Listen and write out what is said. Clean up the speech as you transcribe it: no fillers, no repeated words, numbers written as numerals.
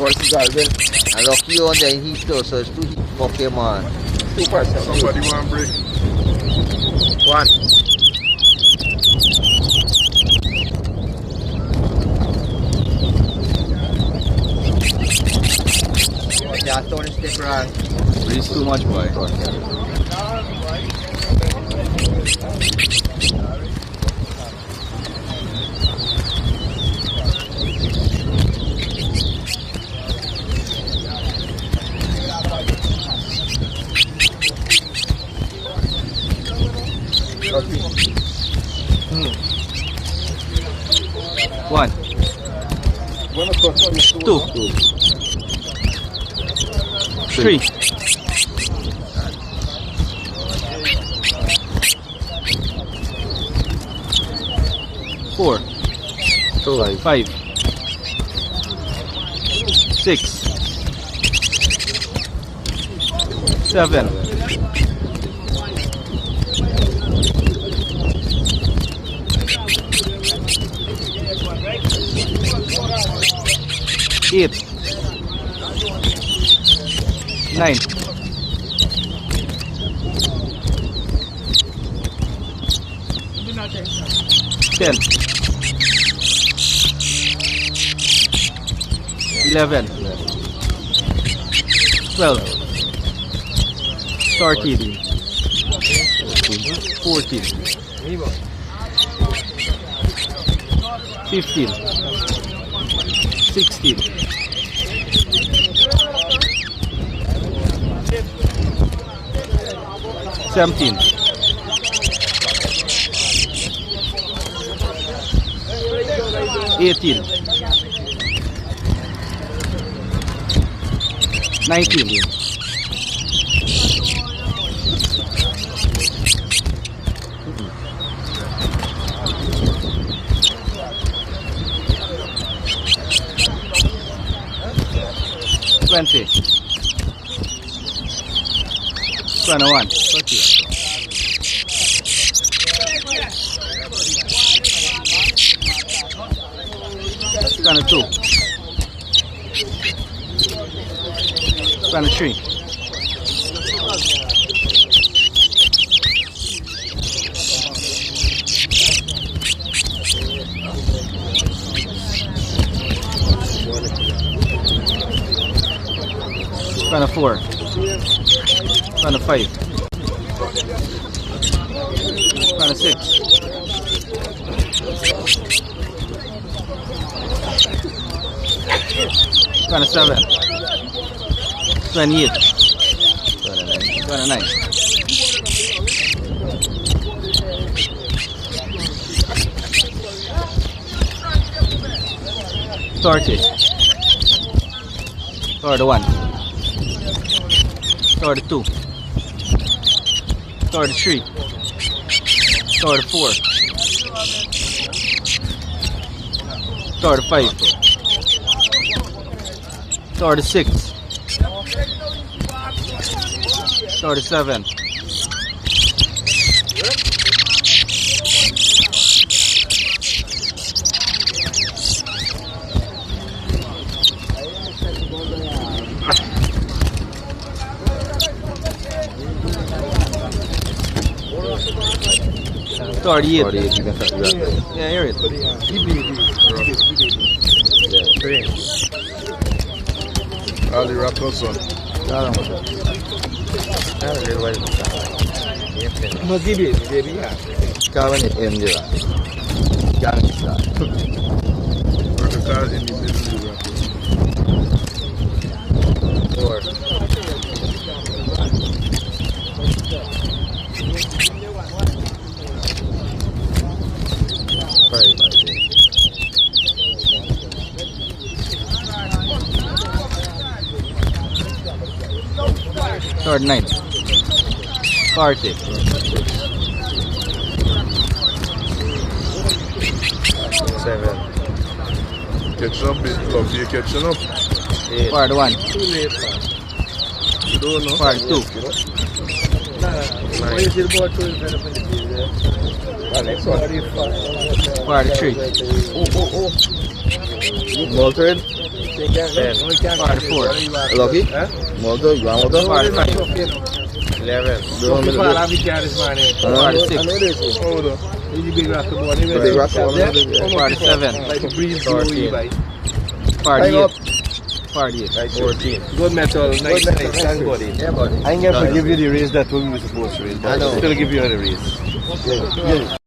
Versus Alvin. And Lucky on the heat too, so it's 2 heat Pokemon. 2%. Somebody want break? 1. That one is different. It's too much, boy. One. 2. 3. 4. 5. 6. 7. 8. 9. 10. 11. 12. 13. 14. 15. 16. 17. 18. 19. 20. 21. 22. 23. 24. 25. 26. 27. 28. 29. 30. 31. 32. 33. 34. 35. 36. 37. 38. 48, you can cut that. Yeah, here it is. All the rappers on. No, baby. Kawan it in there. Gangsta. Vertical in the middle rappers. 4. 5. Start 9. 40. 7. Catching up, bit lucky, you catching up. 41. Too late, man. You don't know. 42. Nice. Next one. 43. Malted. 10. 44. Lucky? Malted, you want Malted? 45. 11. Do you want me to do? 46. Hold on. The big rock one. 47. 48. 14. Good metal, nice, thank God. Yeah, buddy. I ain't gonna give you the raise that we were supposed to raise, but I know. I'll still give you the raise. Yeah.